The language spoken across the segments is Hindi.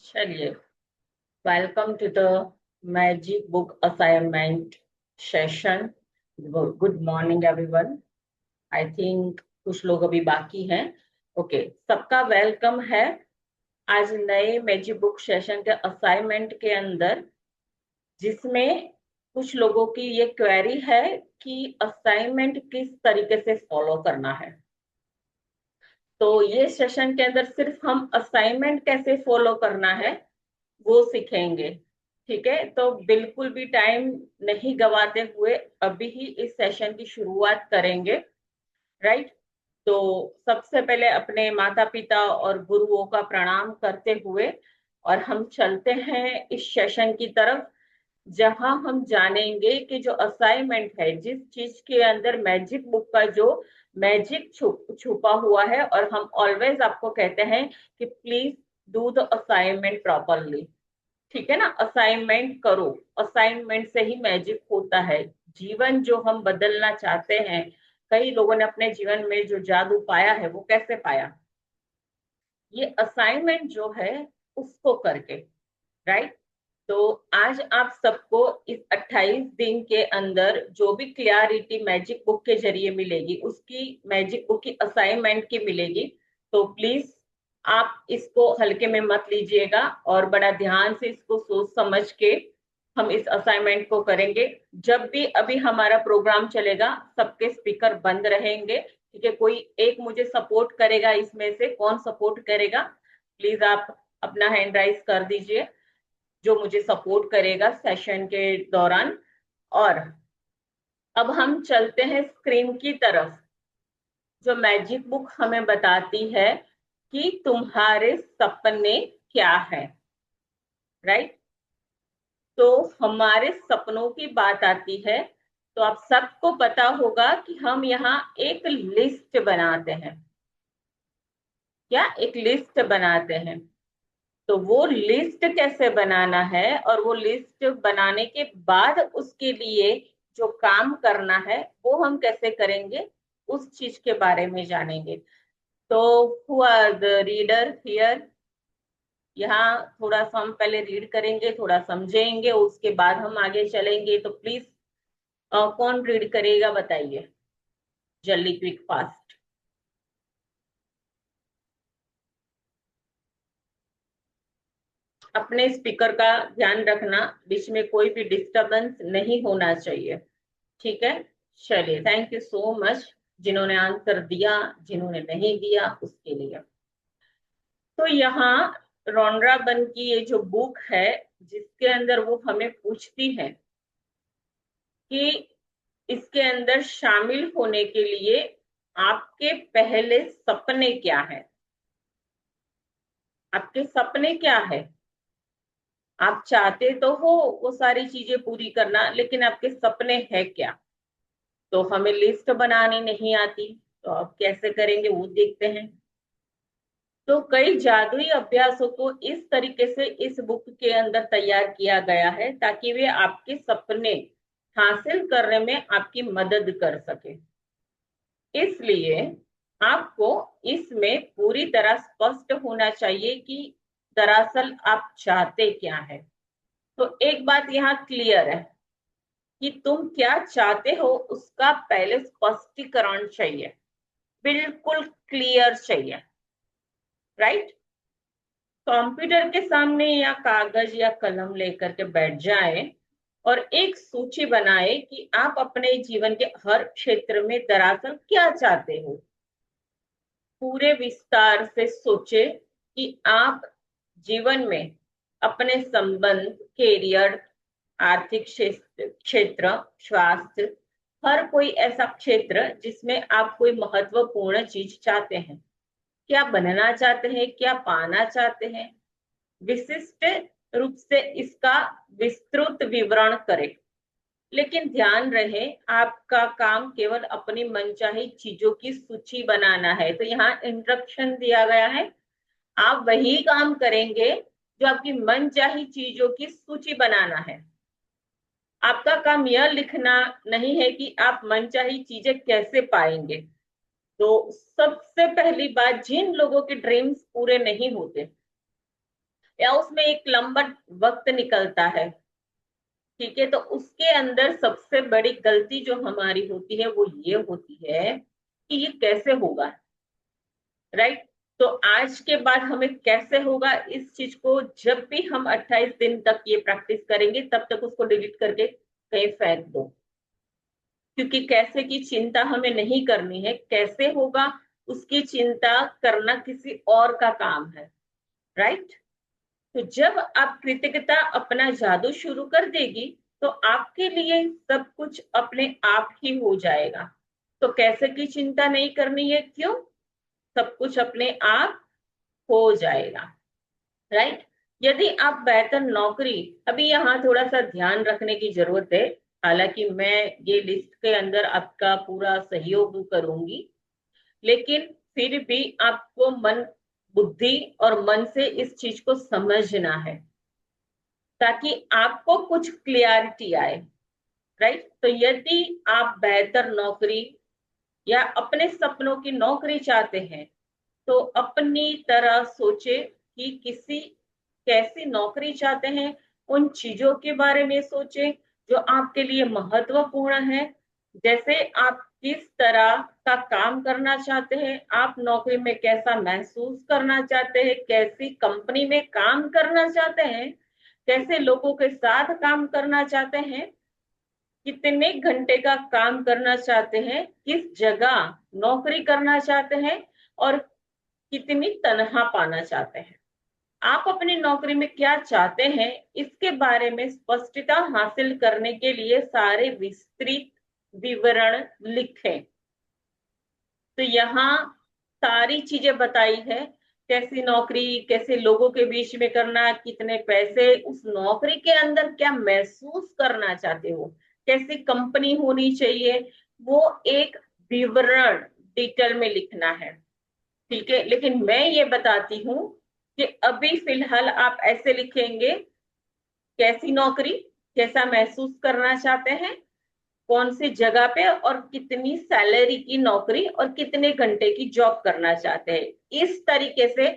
चलिए, welcome to the magic book assignment session. Good morning everyone. I think कुछ लोग अभी बाकी हैं। ओके, सबका वेलकम है आज नए मैजिक बुक सेशन के असाइनमेंट के अंदर, जिसमें कुछ लोगों की ये क्वेरी है कि असाइनमेंट किस तरीके से फॉलो करना है। तो ये सेशन के अंदर सिर्फ हम असाइनमेंट कैसे फॉलो करना है वो सीखेंगे। ठीक है, तो बिल्कुल भी टाइम नहीं गवाते हुए अभी ही इस सेशन की शुरुआत करेंगे। राइट। तो सबसे पहले अपने माता पिता और गुरुओं का प्रणाम करते हुए और हम चलते हैं इस सेशन की तरफ, जहां हम जानेंगे कि जो असाइनमेंट है, जिस चीज के अंदर मैजिक बुक का जो मैजिक छुपा हुआ है, और हम ऑलवेज आपको कहते हैं कि please do the assignment properly. ठीक है ना, असाइनमेंट करो। असाइनमेंट से ही मैजिक होता है। जीवन जो हम बदलना चाहते हैं, कई लोगों ने अपने जीवन में जो जादू पाया है वो कैसे पाया? ये असाइनमेंट जो है उसको करके। राइट। तो आज आप सबको इस 28 दिन के अंदर जो भी क्लियरिटी मैजिक बुक के जरिए मिलेगी, उसकी मैजिक बुक की असाइनमेंट की मिलेगी। तो प्लीज आप इसको हल्के में मत लीजिएगा और बड़ा ध्यान से इसको सोच समझ के हम इस असाइनमेंट को करेंगे। जब भी अभी हमारा प्रोग्राम चलेगा, सबके स्पीकर बंद रहेंगे। ठीक है, कोई एक मुझे सपोर्ट करेगा, इसमें से कौन सपोर्ट करेगा? प्लीज आप अपना हैंड राइज कर दीजिए, जो मुझे सपोर्ट करेगा सेशन के दौरान। और अब हम चलते हैं स्क्रीन की तरफ। जो मैजिक बुक हमें बताती है कि तुम्हारे सपने क्या है। राइट। तो हमारे सपनों की बात आती है, तो आप सबको पता होगा कि हम यहाँ एक लिस्ट बनाते हैं। क्या एक लिस्ट बनाते हैं? तो वो लिस्ट कैसे बनाना है, और वो लिस्ट बनाने के बाद उसके लिए जो काम करना है वो हम कैसे करेंगे, उस चीज के बारे में जानेंगे। तो who are the reader here? यहाँ थोड़ा सा हम पहले रीड करेंगे, थोड़ा समझेंगे, उसके बाद हम आगे चलेंगे। तो प्लीज कौन रीड करेगा बताइए, जल्दी, क्विक फास्ट। अपने स्पीकर का ध्यान रखना, बीच में कोई भी डिस्टरबेंस नहीं होना चाहिए। ठीक है। चलिए, थैंक यू सो मच जिन्होंने आंसर दिया, जिन्होंने नहीं दिया उसके लिए। तो यहाँ रोनरा बन की ये जो बुक है, जिसके अंदर वो हमें पूछती है कि इसके अंदर शामिल होने के लिए आपके पहले सपने क्या है। आपके सपने क्या है? आप चाहते तो हो वो सारी चीजें पूरी करना, लेकिन आपके सपने हैं क्या? तो हमें लिस्ट बनानी नहीं आती, तो अब कैसे करेंगे वो देखते हैं। तो कई जादुई अभ्यासों को इस तरीके से इस बुक के अंदर तैयार किया गया है, ताकि वे आपके सपने हासिल करने में आपकी मदद कर सके। इसलिए आपको इसमें पूरी तरह स्पष्ट होना चाहिए कि दरअसल आप चाहते क्या है। तो एक बात यहाँ क्लियर है कि तुम क्या चाहते हो, उसका पहले स्पष्टीकरण चाहिए, बिल्कुल क्लियर चाहिए। राइट। कंप्यूटर के सामने या कागज या कलम लेकर के बैठ जाए और एक सूची बनाए कि आप अपने जीवन के हर क्षेत्र में दरअसल क्या चाहते हो। पूरे विस्तार से सोचे कि आप जीवन में अपने संबंध, कैरियर, आर्थिक क्षेत्र, स्वास्थ्य, हर कोई ऐसा क्षेत्र जिसमें आप कोई महत्वपूर्ण चीज चाहते हैं। क्या बनना चाहते हैं, क्या पाना चाहते हैं, विशिष्ट रूप से इसका विस्तृत विवरण करें। लेकिन ध्यान रहे, आपका काम केवल अपनी मनचाही चीजों की सूची बनाना है। तो यहाँ इंस्ट्रक्शन दिया गया है, आप वही काम करेंगे जो आपकी मनचाही चीजों की सूची बनाना है। आपका काम यह लिखना नहीं है कि आप मनचाही चीजें कैसे पाएंगे। तो सबसे पहली बात, जिन लोगों के ड्रीम्स पूरे नहीं होते, या उसमें एक लंबा वक्त निकलता है, ठीक है, तो उसके अंदर सबसे बड़ी गलती जो हमारी होती है वो ये होती है कि ये कैसे होगा, राइट। तो आज के बाद हमें कैसे होगा इस चीज को, जब भी हम 28 दिन तक ये प्रैक्टिस करेंगे तब तक उसको डिलीट करके कहीं फेंक दो, क्योंकि कैसे की चिंता हमें नहीं करनी है, कैसे होगा उसकी चिंता करना किसी और का काम है, राइट। तो जब आप कृतज्ञता अपना जादू शुरू कर देगी तो आपके लिए सब कुछ अपने आप ही हो जाएगा। तो कैसे की चिंता नहीं करनी है, क्यों, सब कुछ अपने आप हो जाएगा, राइट। यदि आप बेहतर नौकरी, अभी यहाँ थोड़ा सा ध्यान रखने की जरूरत है, हालांकि मैं ये लिस्ट के अंदर आपका पूरा सहयोग करूंगी, लेकिन फिर भी आपको मन, बुद्धि और मन से इस चीज को समझना है ताकि आपको कुछ क्लियरिटी आए, राइट। तो यदि आप बेहतर नौकरी या अपने सपनों की नौकरी चाहते हैं तो अपनी तरह सोचे कि किसी कैसी नौकरी चाहते हैं, उन चीजों के बारे में सोचे जो आपके लिए महत्वपूर्ण है। जैसे आप किस तरह का काम करना चाहते हैं, आप नौकरी में कैसा महसूस करना चाहते हैं, कैसी कंपनी में काम करना चाहते हैं, कैसे लोगों के साथ काम करना चाहते हैं, कितने घंटे का काम करना चाहते हैं, किस जगह नौकरी करना चाहते हैं, और कितनी तनख्वाह पाना चाहते हैं। आप अपनी नौकरी में क्या चाहते हैं इसके बारे में स्पष्टता हासिल करने के लिए सारे विस्तृत विवरण लिखें। तो यहाँ सारी चीजें बताई है, कैसी नौकरी, कैसे लोगों के बीच में करना, कितने पैसे, उस नौकरी के अंदर क्या महसूस करना चाहते हो, कैसी कंपनी होनी चाहिए, वो एक विवरण डिटेल में लिखना है, ठीक है। लेकिन मैं ये बताती हूँ कि अभी फिलहाल आप ऐसे लिखेंगे, कैसी नौकरी, कैसा महसूस करना चाहते हैं, कौन सी जगह पे और कितनी सैलरी की नौकरी और कितने घंटे की जॉब करना चाहते हैं। इस तरीके से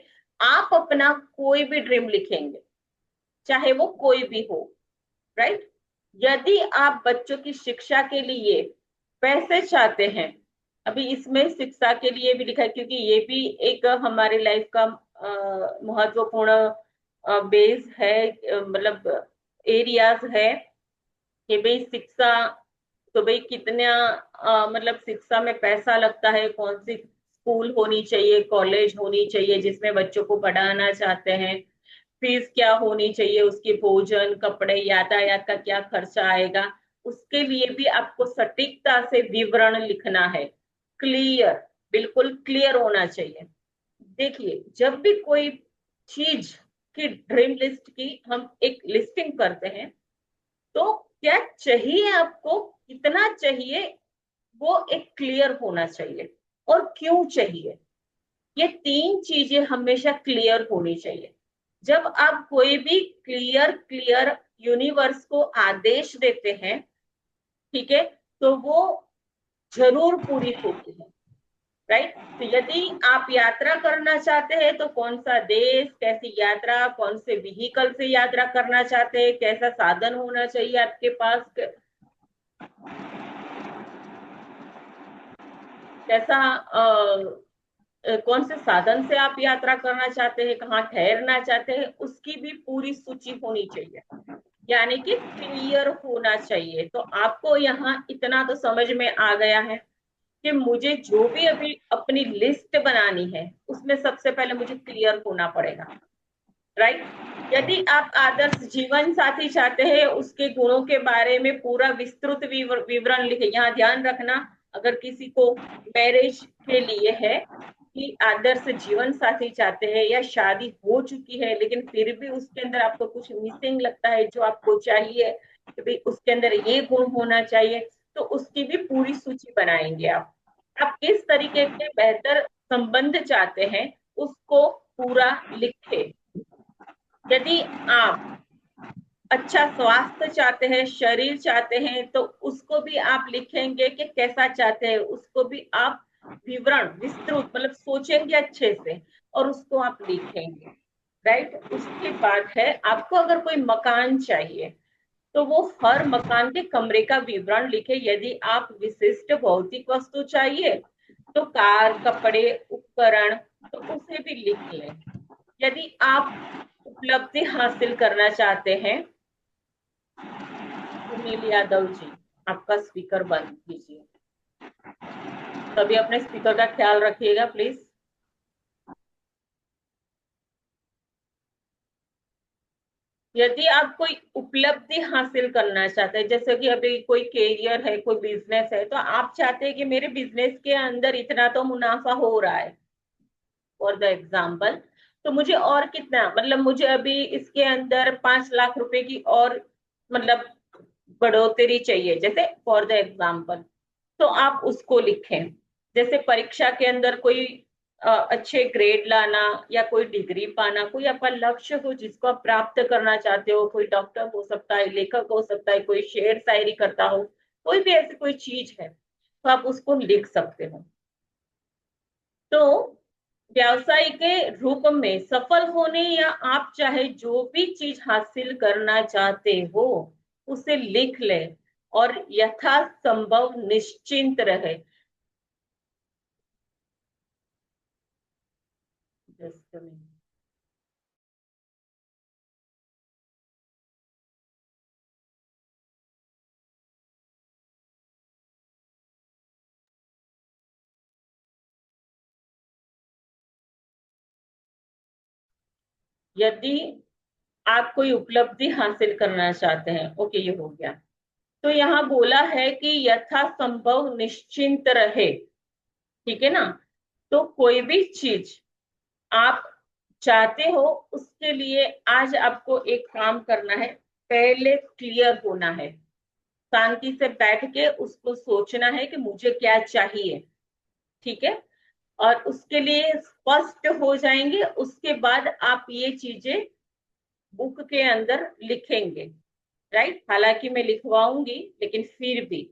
आप अपना कोई भी ड्रीम लिखेंगे, चाहे वो कोई भी हो, राइट। यदि आप बच्चों की शिक्षा के लिए पैसे चाहते हैं, अभी इसमें शिक्षा के लिए भी लिखा है क्योंकि ये भी एक हमारे लाइफ का महत्वपूर्ण बेस है, मतलब एरियाज है कि भाई शिक्षा, तो भाई कितना मतलब शिक्षा में पैसा लगता है, कौन सी स्कूल होनी चाहिए, कॉलेज होनी चाहिए जिसमें बच्चों को पढ़ाना चाहते हैं, फीस क्या होनी चाहिए, उसकी भोजन, कपड़े, यातायात का क्या खर्चा आएगा, उसके लिए भी आपको सटीकता से विवरण लिखना है, क्लियर, बिल्कुल क्लियर होना चाहिए। देखिए, जब भी कोई चीज की ड्रीम लिस्ट की हम एक लिस्टिंग करते हैं तो क्या चाहिए आपको, कितना चाहिए, वो एक क्लियर होना चाहिए, और क्यों चाहिए, ये तीन चीजें हमेशा क्लियर होनी चाहिए। जब आप कोई भी क्लियर क्लियर यूनिवर्स को आदेश देते हैं, ठीक है, तो वो जरूर पूरी होती है, राइट। तो यदि आप यात्रा करना चाहते हैं तो कौन सा देश, कैसी यात्रा, कौन से व्हीकल से यात्रा करना चाहते हैं, कैसा साधन होना चाहिए आपके पास, कैसा कौन से साधन से आप यात्रा करना चाहते हैं, कहाँ ठहरना चाहते हैं, उसकी भी पूरी सूची होनी चाहिए, यानी कि क्लियर होना चाहिए। तो आपको यहाँ इतना तो समझ में आ गया है कि मुझे जो भी अभी अपनी लिस्ट बनानी है उसमें सबसे पहले मुझे क्लियर होना पड़ेगा, राइट। यदि आप आदर्श जीवन साथी चाहते हैं, उसके गुणों के बारे में पूरा विस्तृत विवरण लिखे। यहाँ ध्यान रखना, अगर किसी को मैरिज के लिए है कि आदर्श जीवन साथी चाहते हैं या शादी हो चुकी है लेकिन फिर भी उसके अंदर आपको कुछ मिसिंग लगता है, जो आपको चाहिए कि भाई उसके अंदर ये गुण होना चाहिए, तो उसकी भी पूरी सूची बनाएंगे आप किस तरीके के बेहतर संबंध चाहते हैं उसको पूरा लिखे। यदि आप अच्छा स्वास्थ्य चाहते हैं, शरीर चाहते हैं, तो उसको भी आप लिखेंगे कि कैसा चाहते हैं, उसको भी आप विवरण विस्तृत मतलब सोचेंगे अच्छे से और उसको आप लिखेंगे, राइट। उसके बाद है आपको अगर कोई मकान चाहिए तो वो हर मकान के कमरे का विवरण लिखे। यदि आप विशिष्ट भौतिक वस्तु चाहिए तो कार, कपड़े, उपकरण, तो उसे भी लिख लें। यदि आप उपलब्धि हासिल करना चाहते हैं, सुनील यादव जी, आपका स्पीकर बंद कीजिए। तभी अपने स्पीकर का ख्याल रखिएगा प्लीज। यदि आप कोई उपलब्धि हासिल करना चाहते हैं, जैसे कि अभी कोई कैरियर है, कोई बिजनेस है, तो आप चाहते हैं कि मेरे बिजनेस के अंदर इतना तो मुनाफा हो रहा है, फॉर द एग्जाम्पल, तो मुझे और कितना, मतलब मुझे अभी इसके अंदर 5 लाख रुपए की और मतलब बढ़ोतरी चाहिए, जैसे फॉर द एग्जाम्पल, तो आप उसको लिखें। जैसे परीक्षा के अंदर कोई अच्छे ग्रेड लाना या कोई डिग्री पाना, कोई आपका लक्ष्य हो जिसको आप प्राप्त करना चाहते हो, कोई डॉक्टर हो सकता है, लेखक हो सकता है, कोई शेर शायरी करता हो, कोई भी ऐसी कोई चीज है तो आप उसको लिख सकते हो। तो व्यवसाय के रूप में सफल होने या आप चाहे जो भी चीज हासिल करना चाहते हो उसे लिख ले और यथासंभव निश्चिंत रहे। Just a minute. यदि आप कोई उपलब्धि हासिल करना चाहते हैं, ओके ये हो गया, तो यहाँ बोला है कि यथासंभव निश्चिंत रहे, ठीक है ना। तो कोई भी चीज आप चाहते हो उसके लिए आज आपको एक काम करना है, पहले क्लियर होना है, शांति से बैठ के उसको सोचना है कि मुझे क्या चाहिए, ठीक है। और उसके लिए स्पष्ट हो जाएंगे, उसके बाद आप ये चीजें बुक के अंदर लिखेंगे, राइट। हालांकि मैं लिखवाऊंगी लेकिन फिर भी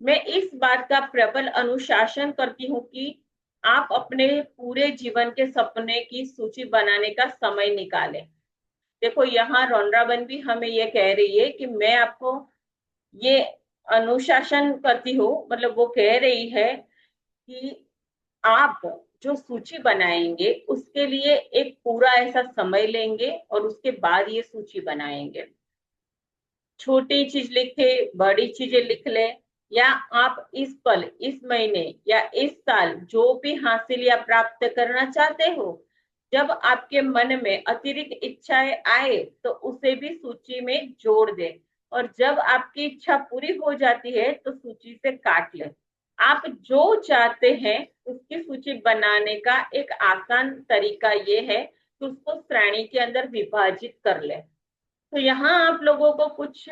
मैं इस बात का प्रबल अनुशासन करती हूँ कि आप अपने पूरे जीवन के सपने की सूची बनाने का समय निकालें। देखो यहाँ रोनराबन भी हमें ये कह रही है कि मैं आपको ये अनुशासन करती हूँ, मतलब वो कह रही है कि आप जो सूची बनाएंगे उसके लिए एक पूरा ऐसा समय लेंगे और उसके बाद ये सूची बनाएंगे। छोटी चीज लिखे, बड़ी चीजें लिख ले, या आप इस पल, इस महीने या इस साल जो भी हासिल या प्राप्त करना चाहते हो, जब आपके मन में अतिरिक्त इच्छाएं आए तो उसे भी सूची में जोड़ दे, और जब आपकी इच्छा पूरी हो जाती है तो सूची से काट ले। आप जो चाहते हैं उसकी सूची बनाने का एक आसान तरीका ये है कि उसको श्रेणी के अंदर विभाजित कर ले। तो यहाँ आप लोगों को कुछ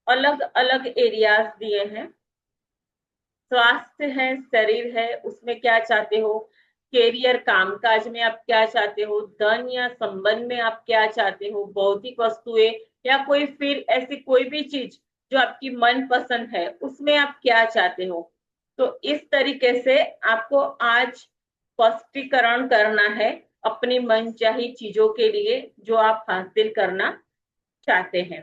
अलग अलग एरियाज दिए हैं। स्वास्थ्य है, शरीर है, उसमें क्या चाहते हो, कैरियर कामकाज में आप क्या चाहते हो, धन या संबंध में आप क्या चाहते हो, भौतिक वस्तुएं या कोई फिर ऐसी कोई भी चीज जो आपकी मन पसंद है उसमें आप क्या चाहते हो। तो इस तरीके से आपको आज स्पष्टीकरण करना है अपनी मनचाही चीजों के लिए जो आप हासिल करना चाहते हैं।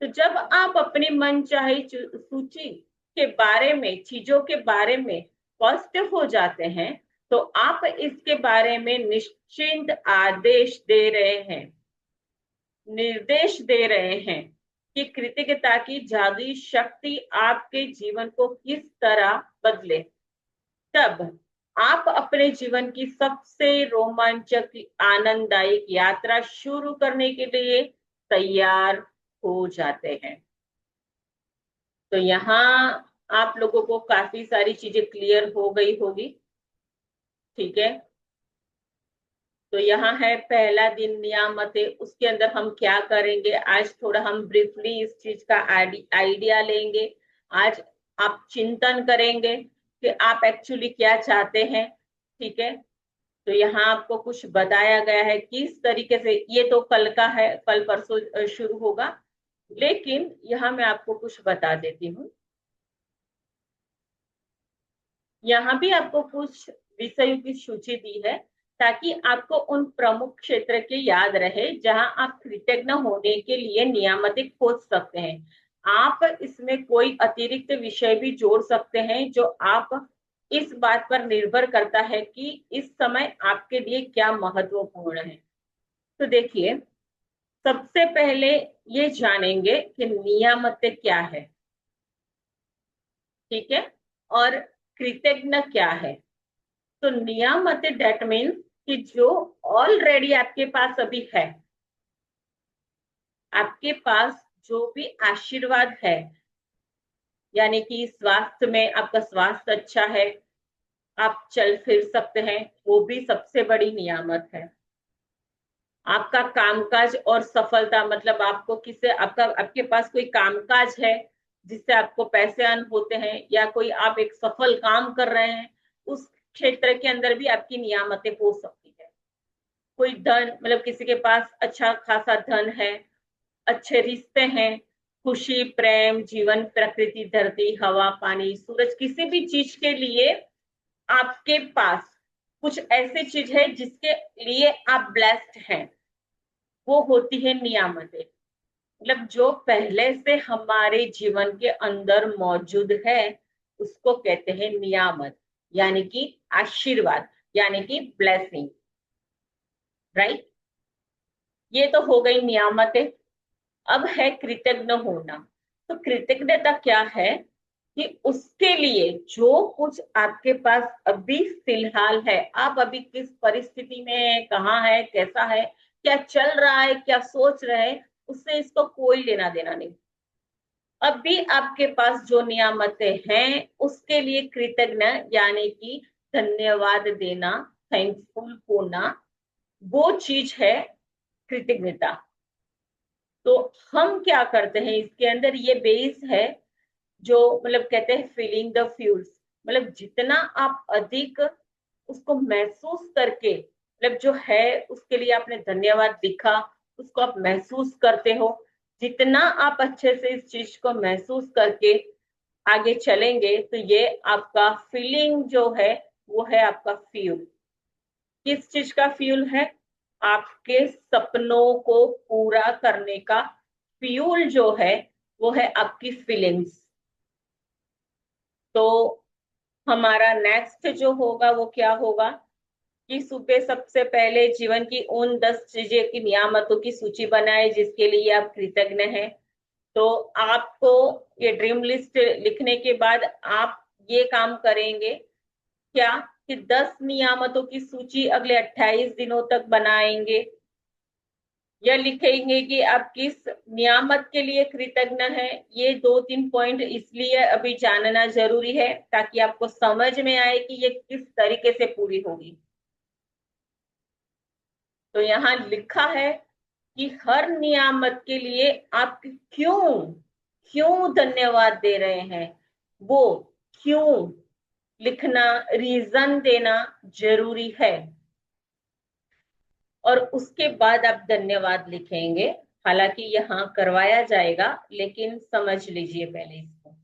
तो जब आप अपनी मनचाही सूची के बारे में, चीजों के बारे में स्पष्ट हो जाते हैं तो आप इसके बारे में निश्चिंत आदेश दे रहे हैं, निर्देश दे रहे हैं कि कृतज्ञता की जादुई शक्ति आपके जीवन को किस तरह बदले। तब आप अपने जीवन की सबसे रोमांचक, आनंददायक यात्रा शुरू करने के लिए तैयार हो जाते हैं। तो यहाँ आप लोगों को काफी सारी चीजें क्लियर हो गई होगी, ठीक है। तो यहाँ है पहला दिन नियामतें, उसके अंदर हम क्या करेंगे आज थोड़ा हम ब्रीफली इस चीज का आइडिया लेंगे। आज आप चिंतन करेंगे कि आप एक्चुअली क्या चाहते हैं, ठीक है। तो यहाँ आपको कुछ बताया गया है किस तरीके से, ये तो कल का है, कल परसों शुरू होगा, लेकिन यहाँ मैं आपको कुछ बता देती हूँ। यहाँ भी आपको कुछ विषयों की सूची दी है ताकि आपको उन प्रमुख क्षेत्र के याद रहे जहां आप कृतज्ञ होने के लिए नियामतें खोज सकते हैं। आप इसमें कोई अतिरिक्त विषय भी जोड़ सकते हैं जो आप इस बात पर निर्भर करता है कि इस समय आपके लिए क्या महत्वपूर्ण है। तो देखिए, सबसे पहले ये जानेंगे कि नियामतें क्या है, ठीक है, और कृतज्ञ क्या है। तो नियामतें दैट मीन्स कि जो ऑलरेडी आपके पास अभी है, आपके पास जो भी आशीर्वाद है, यानी कि स्वास्थ्य में आपका स्वास्थ्य अच्छा है, आप चल फिर सकते हैं, वो भी सबसे बड़ी नियामत है। आपका कामकाज और सफलता, मतलब आपको किसे आपका आपके पास कोई कामकाज है जिससे आपको पैसे अर्न होते हैं, या कोई आप एक सफल काम कर रहे हैं, उस क्षेत्र के अंदर भी आपकी नियामतें हो सकती है। कोई धन, मतलब किसी के पास अच्छा खासा धन है, अच्छे रिश्ते हैं, खुशी, प्रेम, जीवन, प्रकृति, धरती, हवा, पानी, सूरज, किसी भी चीज के लिए आपके पास कुछ ऐसी चीज है जिसके लिए आप ब्लेस्ड हैं, वो होती है नियामतें। मतलब जो पहले से हमारे जीवन के अंदर मौजूद है, उसको कहते हैं नियामत, यानी कि आशीर्वाद, यानी कि ब्लेसिंग, राइट। ये तो हो गई नियामतें। अब है कृतज्ञ होना। तो कृतज्ञता क्या है कि उसके लिए जो कुछ आपके पास अभी फिलहाल है, आप अभी किस परिस्थिति में है, कहाँ है, कैसा है, क्या चल रहा है, क्या सोच रहे हैं, उससे इसको कोई लेना देना नहीं। अभी आपके पास जो नियामतें हैं उसके लिए कृतज्ञ, यानी कि धन्यवाद देना, थैंकफुल होना, वो चीज है कृतज्ञता। तो हम क्या करते हैं, इसके अंदर ये बेस है जो मतलब कहते हैं फीलिंग द फ्यूल्स। मतलब जितना आप अधिक उसको महसूस करके, मतलब जो है उसके लिए आपने धन्यवाद लिखा, उसको आप महसूस करते हो, जितना आप अच्छे से इस चीज को महसूस करके आगे चलेंगे, तो ये आपका फीलिंग जो है वो है आपका फ्यूल। किस चीज का फ्यूल है? आपके सपनों को पूरा करने का फ्यूल जो है वो है आपकी फीलिंग्स। तो हमारा नेक्स्ट जो होगा वो क्या होगा कि सुबह सबसे पहले जीवन की उन 10 चीजें की नियामतों की सूची बनाए जिसके लिए आप कृतज्ञ हैं। तो आपको ये ड्रीम लिस्ट लिखने के बाद आप ये काम करेंगे क्या कि 10 नियामतों की सूची अगले 28 दिनों तक बनाएंगे, या लिखेंगे कि आप किस नियामत के लिए कृतज्ञ हैं। ये 2-3 पॉइंट इसलिए अभी जानना जरूरी है ताकि आपको समझ में आए कि ये किस तरीके से पूरी होगी। तो यहाँ लिखा है कि हर नियामत के लिए आप क्यों क्यों धन्यवाद दे रहे हैं, वो क्यों लिखना, रीजन देना जरूरी है। और उसके बाद आप धन्यवाद लिखेंगे। हालांकि यहाँ करवाया जाएगा, लेकिन समझ लीजिए पहले इसको।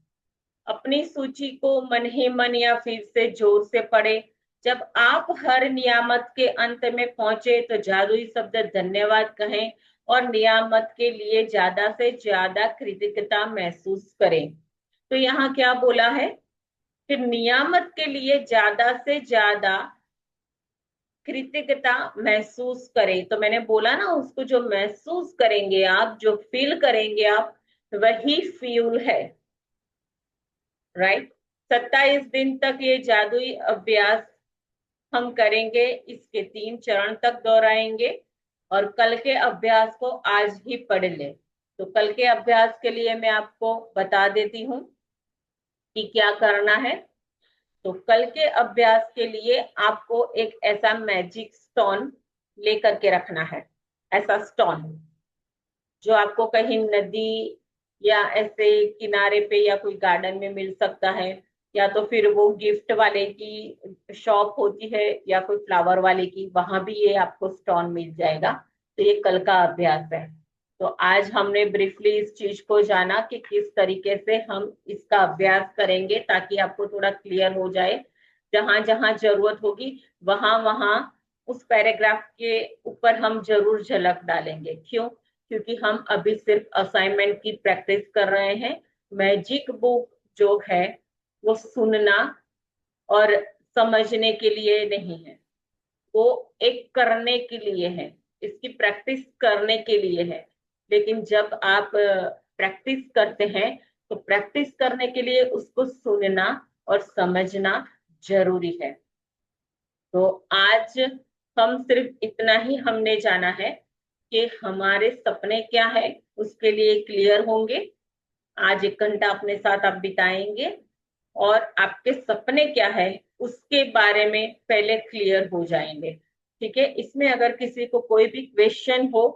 अपनी सूची को मन ही मन या फिर से जोर से पढ़े। जब आप हर नियामत के अंत में पहुंचे तो जादुई शब्द धन्यवाद कहें और नियामत के लिए ज्यादा से ज्यादा कृतज्ञता महसूस करें। तो यहाँ क्या बोला है कि नियामत के लिए ज्यादा से ज्यादा कृतज्ञता महसूस करें। तो मैंने बोला ना, उसको जो महसूस करेंगे आप, जो फील करेंगे आप, वही फ्यूल है, राइट। 27 दिन तक ये जादुई अभ्यास हम करेंगे, इसके 3 चरण तक दोहराएंगे, और कल के अभ्यास को आज ही पढ़ ले। तो कल के अभ्यास के लिए मैं आपको बता देती हूँ कि क्या करना है। तो कल के अभ्यास के लिए आपको एक ऐसा मैजिक स्टोन लेकर के रखना है। ऐसा स्टोन जो आपको कहीं नदी या ऐसे किनारे पे या कोई गार्डन में मिल सकता है, या तो फिर वो गिफ्ट वाले की शॉप होती है या कोई फ्लावर वाले की, वहां भी ये आपको स्टोन मिल जाएगा। तो ये कल का अभ्यास है। तो आज हमने ब्रीफली इस चीज को जाना कि किस तरीके से हम इसका अभ्यास करेंगे, ताकि आपको थोड़ा क्लियर हो जाए। जहां जहां जरूरत होगी वहां वहां उस पैराग्राफ के ऊपर हम जरूर झलक डालेंगे। क्यों? क्योंकि हम अभी सिर्फ असाइनमेंट की प्रैक्टिस कर रहे हैं। मैजिक बुक जो है वो सुनना और समझने के लिए नहीं है, वो एक करने के लिए है, इसकी प्रैक्टिस करने के लिए है। लेकिन जब आप प्रैक्टिस करते हैं तो प्रैक्टिस करने के लिए उसको सुनना और समझना जरूरी है। तो आज हम सिर्फ इतना ही हमने जाना है कि हमारे सपने क्या है, उसके लिए क्लियर होंगे। आज 1 घंटा अपने साथ आप बिताएंगे और आपके सपने क्या है उसके बारे में पहले क्लियर हो जाएंगे। ठीक है, इसमें अगर किसी को कोई भी क्वेश्चन हो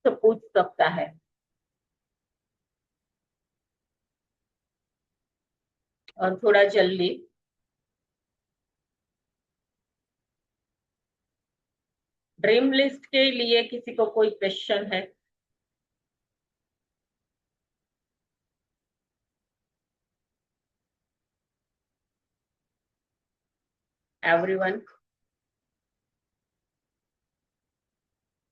तो पूछ सकता है। और थोड़ा जल्दी। ड्रीम लिस्ट के लिए किसी को कोई क्वेश्चन है? एवरीवन,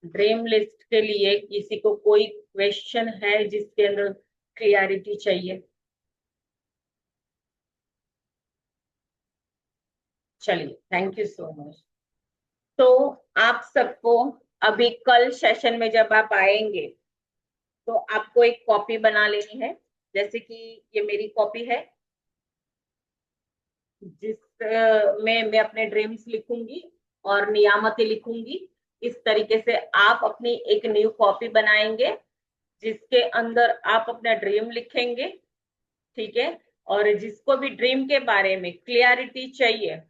ड्रीम लिस्ट के लिए किसी को कोई क्वेश्चन है जिसके अंदर क्लियरिटी चाहिए? चलिए, थैंक यू सो मच। तो आप सबको अभी कल सेशन में जब आप आएंगे तो आपको एक कॉपी बना लेनी है। जैसे कि ये मेरी कॉपी है, जिस में मैं अपने ड्रीम्स लिखूंगी और नियामतें लिखूंगी। इस तरीके से आप अपनी एक न्यू कॉपी बनाएंगे जिसके अंदर आप अपना ड्रीम लिखेंगे। ठीक है, और जिसको भी ड्रीम के बारे में क्लियरिटी चाहिए,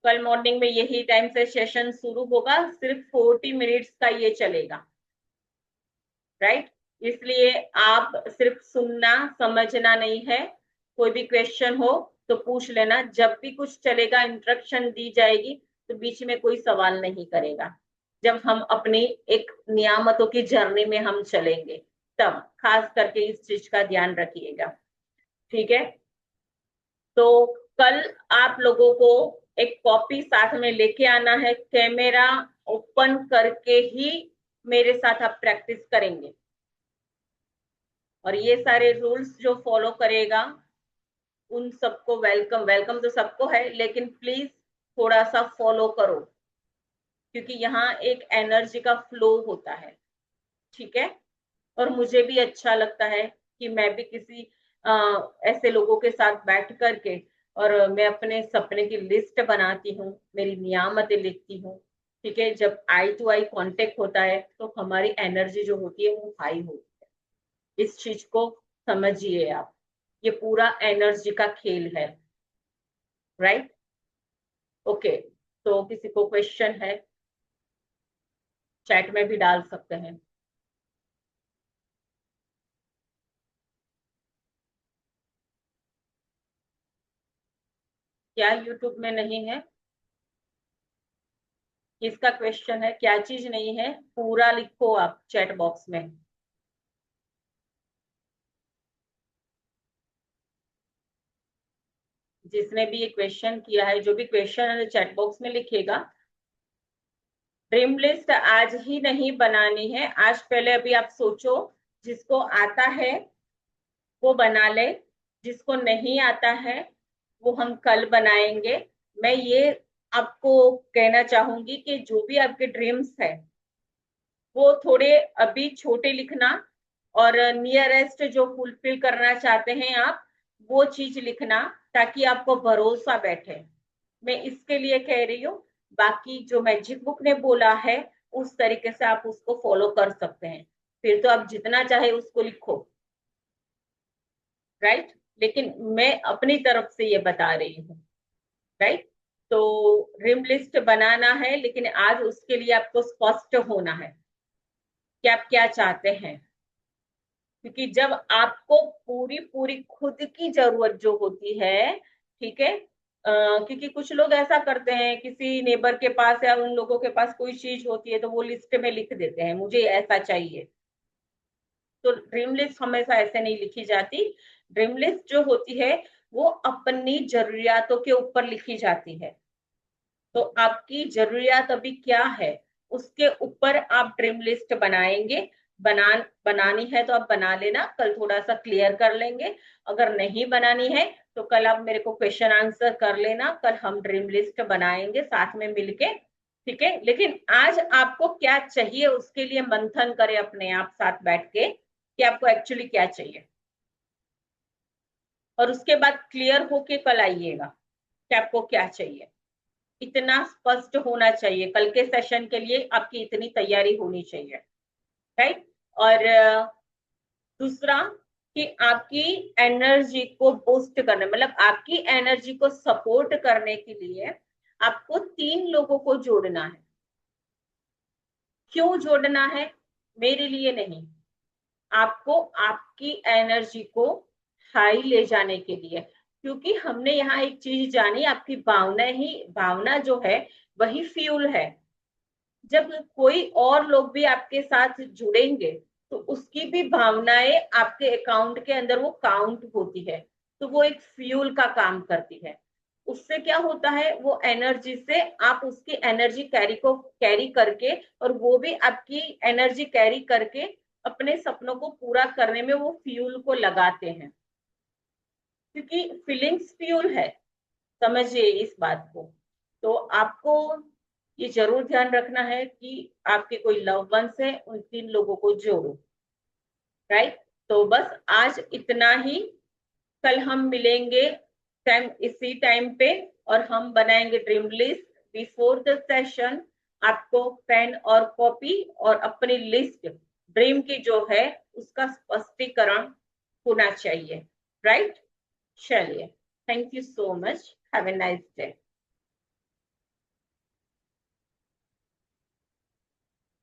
कल मॉर्निंग में यही टाइम से सेशन शुरू होगा, सिर्फ 40 मिनट्स का ये चलेगा। राइट, इसलिए आप सिर्फ सुनना समझना नहीं है। कोई भी क्वेश्चन हो तो पूछ लेना, जब भी कुछ चलेगा इंस्ट्रक्शन दी जाएगी तो बीच में कोई सवाल नहीं करेगा। जब हम अपनी एक नियामतों की जर्नी में हम चलेंगे तब खास करके इस चीज का ध्यान रखिएगा। ठीक है, तो कल आप लोगों को एक कॉपी साथ में लेके आना है। कैमरा ओपन करके ही मेरे साथ आप प्रैक्टिस करेंगे और ये सारे रूल्स जो फॉलो करेगा उन सबको वेलकम। वेलकम तो सबको है, लेकिन प्लीज थोड़ा सा फॉलो करो, क्योंकि यहाँ एक एनर्जी का फ्लो होता है। ठीक है, और मुझे भी अच्छा लगता है कि मैं भी किसी ऐसे लोगों के साथ बैठ करके और मैं अपने सपने की लिस्ट बनाती हूँ, मेरी नियामतें लिखती हूँ। ठीक है, जब आई टू आई कांटेक्ट होता है तो हमारी एनर्जी जो होती है वो हाई होती है। इस चीज को समझिए आप, ये पूरा एनर्जी का खेल है। Right, okay. तो किसी को क्वेश्चन है चैट में भी डाल सकते हैं। क्या यूट्यूब में नहीं है? किसका क्वेश्चन है? क्या चीज नहीं है? पूरा लिखो आप चैट बॉक्स में। जिसने भी ये क्वेश्चन किया है, जो भी क्वेश्चन है चैट बॉक्स में लिखिएगा। ड्रीम लिस्ट आज ही नहीं बनानी है, आज पहले अभी आप सोचो। जिसको आता है वो बना ले, जिसको नहीं आता है वो हम कल बनाएंगे। मैं ये आपको कहना चाहूंगी कि जो भी आपके ड्रीम्स है वो थोड़े अभी छोटे लिखना, और नियरेस्ट जो फुलफिल करना चाहते हैं आप वो चीज लिखना, ताकि आपको भरोसा बैठे। मैं इसके लिए कह रही हूँ। बाकी जो मैजिक बुक ने बोला है उस तरीके से आप उसको फॉलो कर सकते हैं, फिर तो आप जितना चाहे उसको लिखो। राइट, लेकिन मैं अपनी तरफ से ये बता रही हूँ। राइट, तो ड्रीम लिस्ट बनाना है, लेकिन आज उसके लिए आपको स्पष्ट होना है कि आप क्या चाहते हैं। क्योंकि जब आपको पूरी पूरी खुद की जरूरत जो होती है, ठीक है, क्योंकि कुछ लोग ऐसा करते हैं, किसी नेबर के पास या उन लोगों के पास कोई चीज होती है तो वो लिस्ट में लिख देते हैं मुझे ऐसा चाहिए। तो ड्रीम लिस्ट हमेशा ऐसे नहीं लिखी जाती। ड्रीम लिस्ट जो होती है वो अपनी जरूरियातों के ऊपर लिखी जाती है। तो आपकी जरूरियात अभी क्या है, उसके ऊपर आप ड्रीम लिस्ट बनाएंगे। बनानी है तो आप बना लेना, कल थोड़ा सा क्लियर कर लेंगे। अगर नहीं बनानी है तो कल आप मेरे को क्वेश्चन आंसर कर लेना, कल हम ड्रीम लिस्ट बनाएंगे साथ में मिलके, ठीक है। लेकिन आज आपको क्या चाहिए उसके लिए मंथन करें अपने आप साथ बैठ के कि आपको एक्चुअली क्या चाहिए, और उसके बाद क्लियर होके कल आइएगा कि आपको क्या चाहिए। इतना स्पष्ट होना चाहिए, कल के सेशन के लिए आपकी इतनी तैयारी होनी चाहिए, राइट। और दूसरा कि आपकी एनर्जी को बूस्ट करने, मतलब आपकी एनर्जी को सपोर्ट करने के लिए आपको 3 लोगों को जोड़ना है। क्यों जोड़ना है? मेरे लिए नहीं, आपको आपकी एनर्जी को हाई ले जाने के लिए। क्योंकि हमने यहाँ एक चीज जानी, आपकी भावना ही, भावना जो है वही फ्यूल है। जब कोई और लोग भी आपके साथ जुड़ेंगे तो उसकी भी भावनाएं आपके अकाउंट के अंदर वो काउंट होती है, तो वो एक फ्यूल का काम करती है। उससे क्या होता है, वो एनर्जी से आप उसकी एनर्जी कैरी करके, और वो भी आपकी एनर्जी कैरी करके अपने सपनों को पूरा करने में वो फ्यूल को लगाते हैं। क्योंकि फीलिंग्स फ्यूल है, समझिए इस बात को। तो आपको ये जरूर ध्यान रखना है कि आपके कोई लव वंस है, उन 3 लोगों को जोड़ो, राइट। तो बस आज इतना ही, कल हम मिलेंगे टाइम इसी टाइम पे, और हम बनाएंगे dream list before the session. आपको पेन और कॉपी और अपनी लिस्ट ड्रीम की जो है उसका स्पष्टीकरण होना चाहिए, राइट। चलिए, thank you so much, have a nice day.